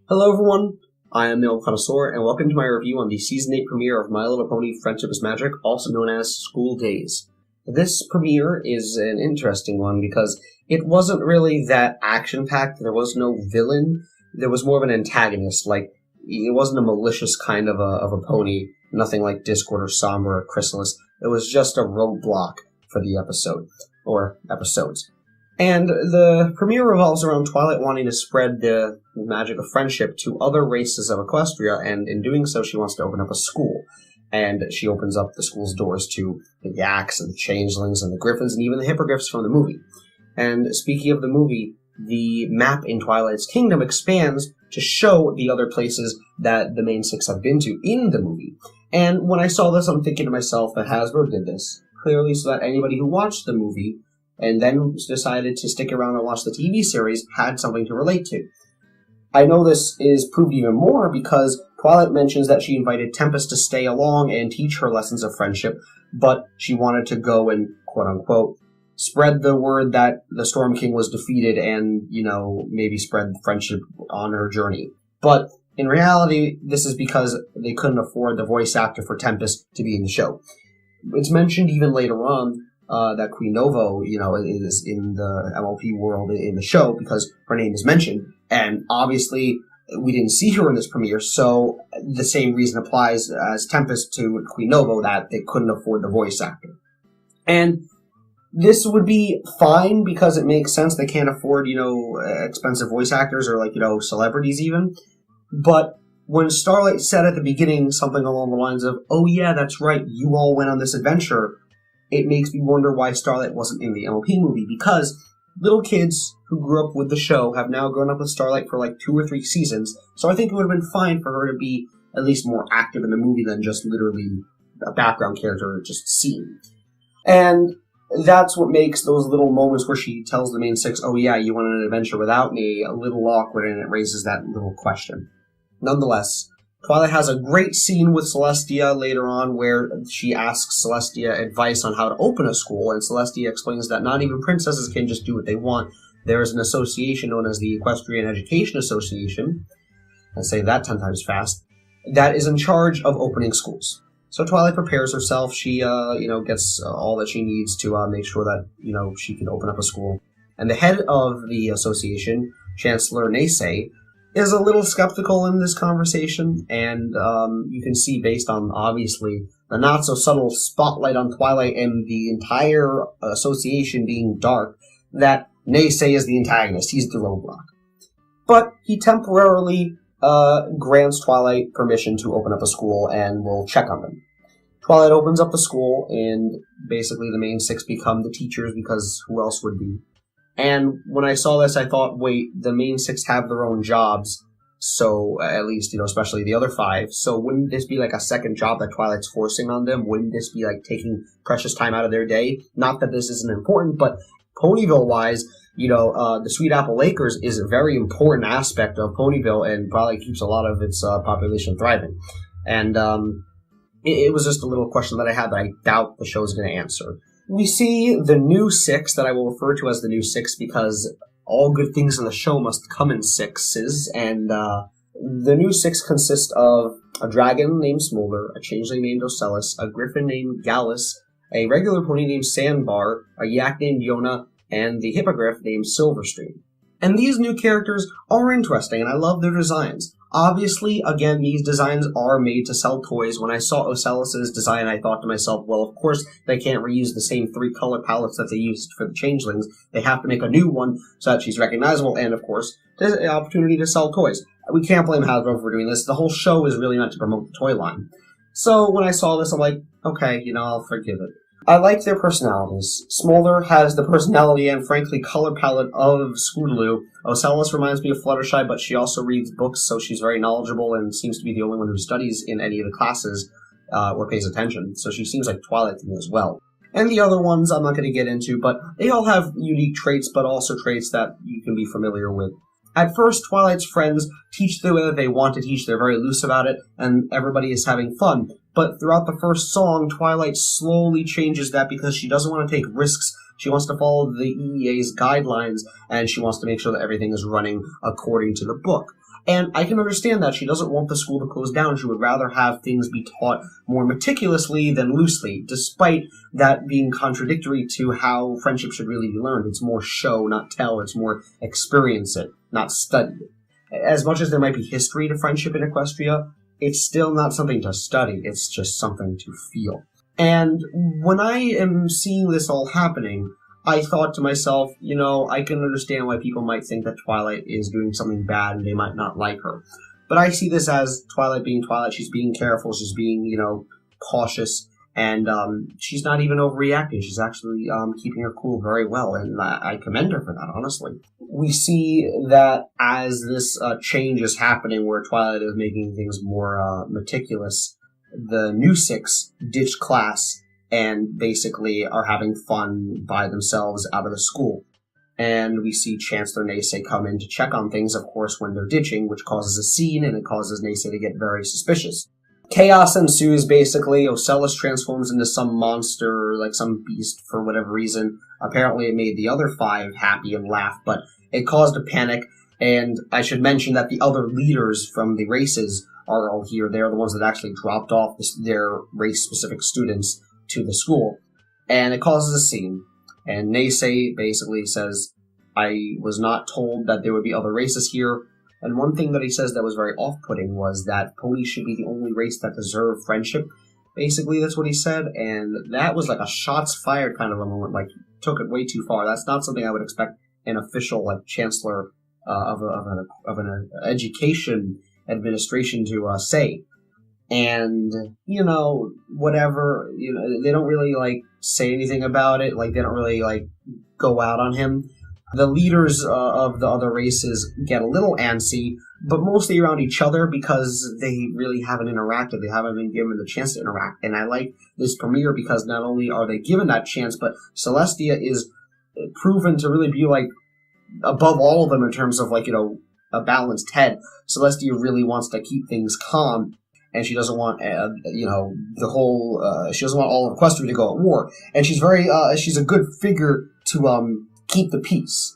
Hello everyone, I am MLP FiM, and welcome to my review on the Season 8 premiere of My Little Pony Friendship is Magic, also known as School Daze. This premiere is an interesting one because it wasn't really that action-packed, there was no villain, there was more of an antagonist, like, it wasn't a malicious kind of a pony, nothing like Discord or Sombra or Chrysalis, it was just a roadblock for the episode, or episodes. And the premiere revolves around Twilight wanting to spread the magic of friendship to other races of Equestria, and in doing so, she wants to open up a school. And she opens up the school's doors to the Yaks and the Changelings and the Griffins and even the Hippogriffs from the movie. And speaking of the movie, the map in Twilight's Kingdom expands to show the other places that the main six have been to in the movie. And when I saw this, I'm thinking to myself that Hasbro did this, clearly so that anybody who watched the movie and then decided to stick around and watch the TV series, had something to relate to. I know this is proved even more because Twilight mentions that she invited Tempest to stay along and teach her lessons of friendship, but she wanted to go and, quote-unquote, spread the word that the Storm King was defeated and, maybe spread friendship on her journey. But in reality, this is because they couldn't afford the voice actor for Tempest to be in the show. It's mentioned even later on that Queen Novo, is in the MLP world in the show because her name is mentioned. And obviously, we didn't see her in this premiere, so the same reason applies as Tempest to Queen Novo, that they couldn't afford the voice actor. And this would be fine because it makes sense. They can't afford, expensive voice actors or, celebrities even. But when Starlight said at the beginning something along the lines of, "Oh yeah, that's right, you all went on this adventure," it makes me wonder why Starlight wasn't in the MLP movie, because little kids who grew up with the show have now grown up with Starlight for 2 or 3 seasons, so I think it would have been fine for her to be at least more active in the movie than just literally a background character just seen. And that's what makes those little moments where she tells the main six, "Oh yeah, you went on an adventure without me," a little awkward, and it raises that little question. Nonetheless, Twilight has a great scene with Celestia later on where she asks Celestia advice on how to open a school, and Celestia explains that not even princesses can just do what they want. There is an association known as the Equestrian Education Association, I'll say that 10 times fast, that is in charge of opening schools. So Twilight prepares herself. She, gets all that she needs to make sure that, she can open up a school. And the head of the association, Chancellor Daze, is a little skeptical in this conversation, and you can see based on, obviously, the not-so-subtle spotlight on Twilight and the entire association being dark, that Daze is the antagonist. He's the roadblock. But he temporarily grants Twilight permission to open up a school and will check on them. Twilight opens up the school, and basically the main six become the teachers, because who else would be? And when I saw this, I thought, wait, the main six have their own jobs, so at least, especially the other 5, so wouldn't this be like a second job that Twilight's forcing on them? Wouldn't this be like taking precious time out of their day? Not that this isn't important, but Ponyville-wise, the Sweet Apple Acres is a very important aspect of Ponyville and probably keeps a lot of its population thriving. And it was just a little question that I had that I doubt the show's going to answer. We see the new 6 that I will refer to as the new 6 because all good things in the show must come in 6s, and the new 6 consist of a dragon named Smolder, a changeling named Ocellus, a griffin named Gallus, a regular pony named Sandbar, a yak named Yona, and the hippogriff named Silverstream. And these new characters are interesting, and I love their designs. Obviously, again, these designs are made to sell toys. When I saw Ocellus's design, I thought to myself, well, of course, they can't reuse the same 3 color palettes that they used for the changelings. They have to make a new one so that she's recognizable, and, of course, there's an opportunity to sell toys. We can't blame Hasbro for doing this. The whole show is really meant to promote the toy line. So when I saw this, I'm like, okay, I'll forgive it. I like their personalities. Smolder has the personality and, frankly, color palette of Scootaloo. Ocellus reminds me of Fluttershy, but she also reads books, so she's very knowledgeable and seems to be the only one who studies in any of the classes or pays attention, so she seems like Twilight to me as well. And the other ones I'm not going to get into, but they all have unique traits, but also traits that you can be familiar with. At first, Twilight's friends teach the way that they want to teach. They're very loose about it, and everybody is having fun. But throughout the first song, Twilight slowly changes that because she doesn't want to take risks She wants to follow the EEA's guidelines, and she wants to make sure that everything is running according to the book. And I can understand that. She doesn't want the school to close down. She would rather have things be taught more meticulously than loosely, despite that being contradictory to how friendship should really be learned. It's more show, not tell. It's more experience it, not study it. As much as there might be history to friendship in Equestria, it's still not something to study. It's just something to feel. And when I am seeing this all happening, I thought to myself, I can understand why people might think that Twilight is doing something bad and they might not like her. But I see this as Twilight being Twilight. She's being careful. She's being, cautious. And she's not even overreacting. She's actually keeping her cool very well. And I commend her for that, honestly. We see that as this change is happening where Twilight is making things more meticulous, the new six ditch class and basically are having fun by themselves out of the school. And we see Chancellor Nace come in to check on things, of course, when they're ditching, which causes a scene, and it causes Nace to get very suspicious. Chaos ensues, basically. Ocellus transforms into some monster, like some beast, for whatever reason. Apparently it made the other five happy and laugh, but it caused a panic, and I should mention that the other leaders from the races are all here. They're the ones that actually dropped off their race-specific students to the school, and it causes a scene. And Nace basically says, I was not told that there would be other races here. And one thing that he says that was very off-putting was that ponies should be the only race that deserve friendship. Basically, that's what he said, and that was like a shots fired kind of a moment, like, took it way too far. That's not something I would expect an official, like, chancellor of an education administration to say. And, whatever, they don't really, say anything about it. They don't really, go out on him. The leaders of the other races get a little antsy, but mostly around each other because they really haven't interacted. They haven't been given the chance to interact. And I like this premiere because not only are they given that chance, but Celestia is proven to really be, above all of them in terms of, a balanced head. Celestia really wants to keep things calm. And she doesn't want, the whole, she doesn't want all of Equestria to go at war. And she's she's a good figure to, keep the peace.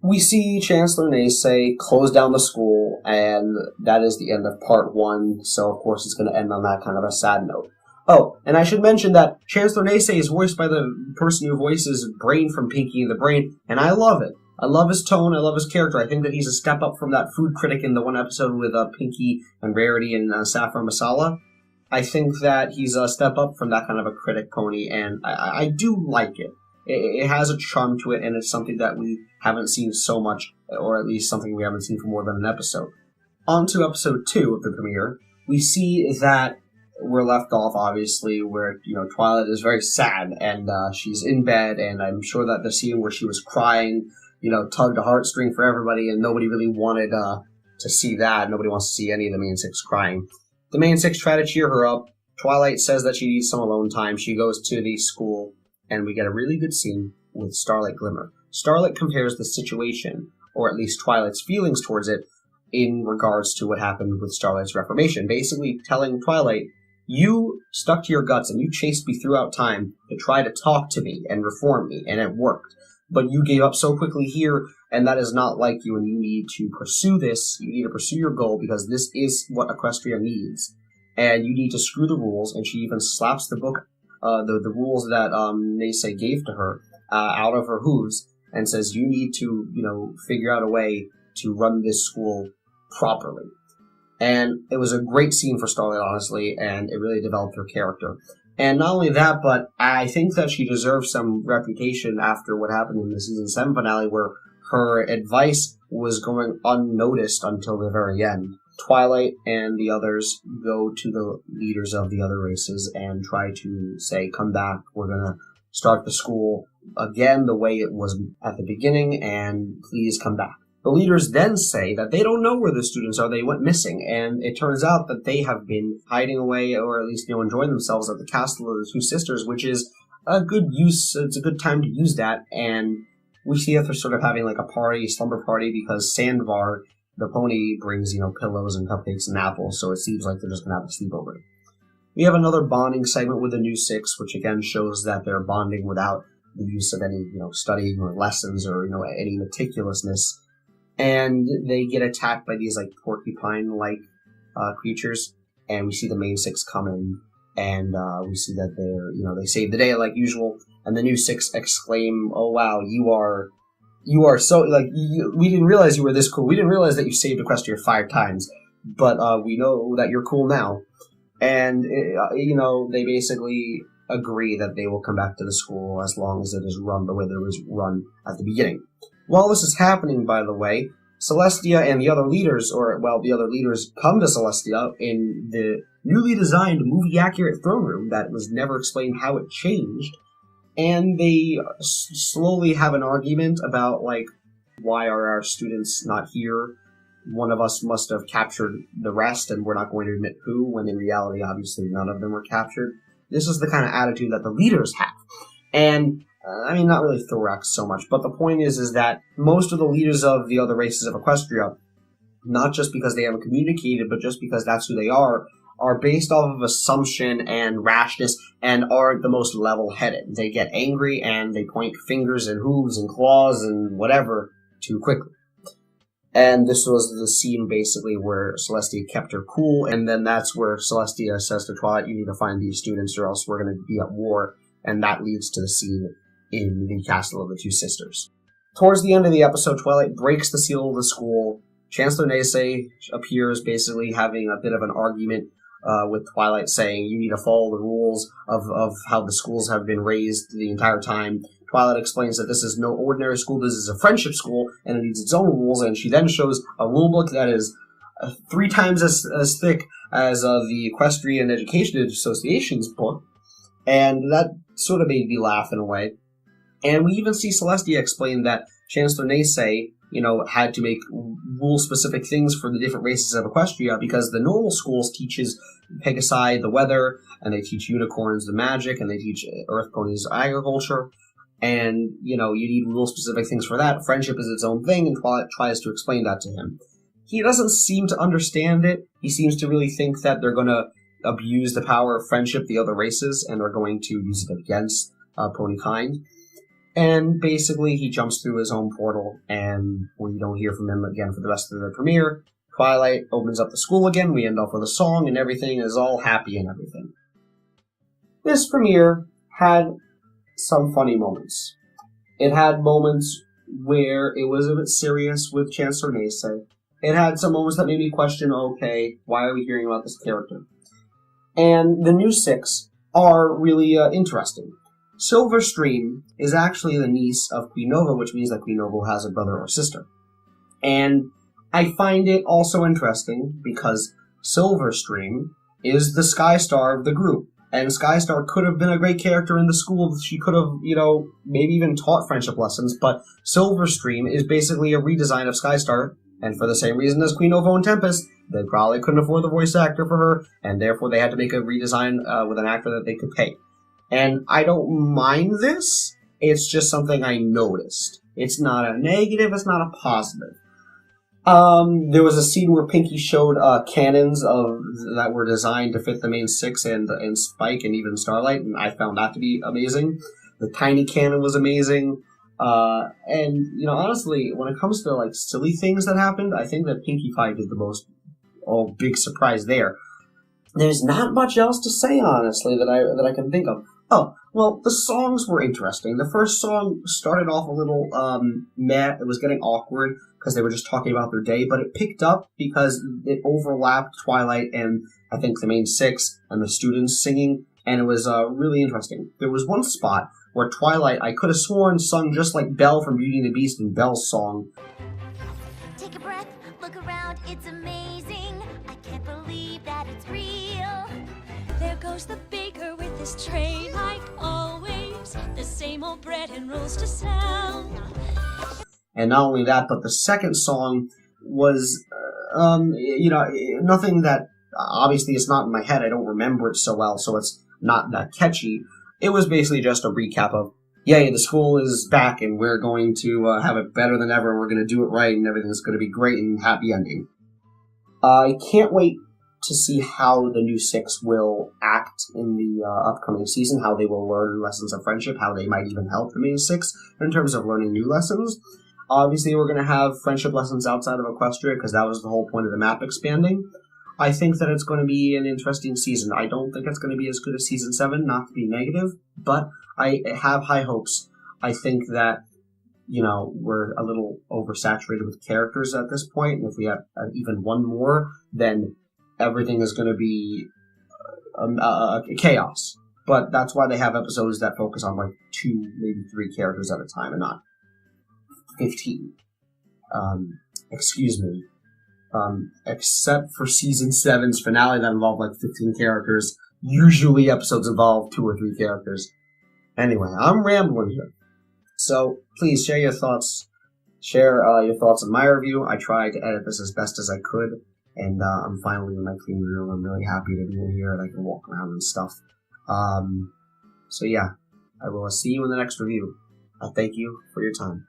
We see Chancellor Nace close down the school, and that is the end of part 1, so of course it's going to end on that kind of a sad note. Oh, and I should mention that Chancellor Nace is voiced by the person who voices Brain from Pinky and the Brain, and I love it. I love his tone, I love his character. I think that he's a step up from that food critic in the one episode with Pinky and Rarity and Saffron Masala. I think that he's a step up from that kind of a critic pony, and I do like it. It has a charm to it, and it's something that we haven't seen so much, or at least something we haven't seen for more than an episode. On to episode 2 of the premiere, we see that we're left off, obviously, where, Twilight is very sad, and she's in bed, and I'm sure that the scene where she was crying, tugged a heartstring for everybody, and nobody really wanted to see that. Nobody wants to see any of the main six crying. The main six try to cheer her up. Twilight says that she needs some alone time. She goes to the school, and we get a really good scene with Starlight Glimmer. Starlight compares the situation, or at least Twilight's feelings towards it, in regards to what happened with Starlight's reformation. Basically telling Twilight, you stuck to your guts and you chased me throughout time to try to talk to me and reform me, and it worked. But you gave up so quickly here, and that is not like you, and you need to pursue this. You need to pursue your goal, because this is what Equestria needs. And you need to screw the rules, and she even slaps the book, the rules that Nace gave to her out of her hooves, and says, you need to, figure out a way to run this school properly. And it was a great scene for Starlight, honestly, and it really developed her character. And not only that, but I think that she deserves some reputation after what happened in the Season 7 finale, where her advice was going unnoticed until the very end. Twilight and the others go to the leaders of the other races and try to say, come back, we're going to start the school again the way it was at the beginning, and please come back. The leaders then say that they don't know where the students are. They went missing, and it turns out that they have been hiding away, or at least enjoying themselves at the castle of the two sisters, which is a good use. It's a good time to use that, and we see that they're sort of having like a party, slumber party, because Sandvar, the pony, brings pillows and cupcakes and apples, so it seems like they're just gonna have a sleepover. We have another bonding segment with the new six, which again shows that they're bonding without the use of any, studying or lessons or, any meticulousness. And they get attacked by these, porcupine-like creatures. And we see the main six come in, and we see that they save the day like usual. And the new six exclaim, "Oh wow, you are so, we didn't realize you were this cool. We didn't realize that you saved Equestria 5 times, but we know that you're cool now." And, they basically agree that they will come back to the school as long as it is run the way that it was run at the beginning. While this is happening, by the way, Celestia and the other leaders, the other leaders come to Celestia in the newly designed movie-accurate throne room that was never explained how it changed, and they slowly have an argument about, why are our students not here? One of us must have captured the rest, and we're not going to admit who, when in reality, obviously, none of them were captured. This is the kind of attitude that the leaders have. And, not really Thorax so much, but the point is that most of the leaders of the other races of Equestria, not just because they haven't communicated, but just because that's who they are based off of assumption and rashness and aren't the most level-headed. They get angry and they point fingers and hooves and claws and whatever too quickly. And this was the scene, basically, where Celestia kept her cool, and then that's where Celestia says to Twilight, "You need to find these students or else we're going to be at war," and that leads to the scene in the Castle of the Two Sisters. Towards the end of the episode, Twilight breaks the seal of the school. Chancellor Nace appears, basically having a bit of an argument with Twilight, saying, "You need to follow the rules of how the schools have been raised the entire time." Twilight explains that this is no ordinary school, this is a friendship school, and it needs its own rules, and she then shows a rulebook that is 3 times as thick as the Equestrian Education Association's book, and that sort of made me laugh in a way. And we even see Celestia explain that Chancellor Nace, had to make rule-specific things for the different races of Equestria, because the normal schools teaches Pegasi the weather, and they teach unicorns the magic, and they teach earth ponies agriculture. And, you need rule-specific things for that. Friendship is its own thing, and Twilight tries to explain that to him. He doesn't seem to understand it. He seems to really think that they're going to abuse the power of friendship, the other races, and they're going to use it against ponykind. And basically, he jumps through his own portal, and we don't hear from him again for the rest of the premiere. Twilight opens up the school again, we end off with a song, and everything is all happy and everything. This premiere had some funny moments. It had moments where it was a bit serious with Chancellor Nace. It had some moments that made me question, okay, why are we hearing about this character? And the new 6 are really interesting. Silverstream is actually the niece of Queen Nova, which means that Queen Nova has a brother or sister. And I find it also interesting because Silverstream is the Skystar of the group. And Skystar could have been a great character in the school. She could have, maybe even taught friendship lessons. But Silverstream is basically a redesign of Skystar. And for the same reason as Queen Nova and Tempest, they probably couldn't afford the voice actor for her. And therefore they had to make a redesign with an actor that they could pay. And I don't mind this. It's just something I noticed. It's not a negative. It's not a positive. There was a scene where Pinky showed cannons that were designed to fit the main 6 and Spike and even Starlight, and I found that to be amazing. The tiny cannon was amazing. And, honestly, when it comes to, silly things that happened, I think that Pinkie Pie did the most big surprise there. There's not much else to say, honestly, that I can think of. Oh, well, the songs were interesting. The first song started off a little meh. It was getting awkward because they were just talking about their day, but it picked up because it overlapped Twilight and, I think, the main 6 and the students singing, and it was really interesting. There was one spot where Twilight, I could have sworn, sung just like Belle from Beauty and the Beast in Belle's song. Take a breath, look around, it's amazing. I can't believe that it's real. There goes the baker with his tray, like always. The same old bread and rolls to sell. And not only that, but the second song was, nothing that, obviously it's not in my head, I don't remember it so well, so it's not that catchy. It was basically just a recap of, yay, the school is back and we're going to have it better than ever and we're going to do it right and everything's going to be great and happy ending. I can't wait to see how the new six will act in the upcoming season, how they will learn lessons of friendship, how they might even help the main six in terms of learning new lessons. Obviously, we're going to have friendship lessons outside of Equestria because that was the whole point of the map expanding. I think that it's going to be an interesting season. I don't think it's going to be as good as Season 7, not to be negative, but I have high hopes. I think that, we're a little oversaturated with characters at this point, and if we have even one more, then everything is going to be chaos. But that's why they have episodes that focus on 2, maybe 3 characters at a time and not 15. Except for Season 7's finale that involved 15 characters. Usually episodes involve 2 or 3 characters. Anyway, I'm rambling here. So please share your thoughts. Share your thoughts on my review. I tried to edit this as best as I could. And I'm finally in my clean room. I'm really happy to be in here and I can walk around and stuff. So yeah, I will see you in the next review. Thank you for your time.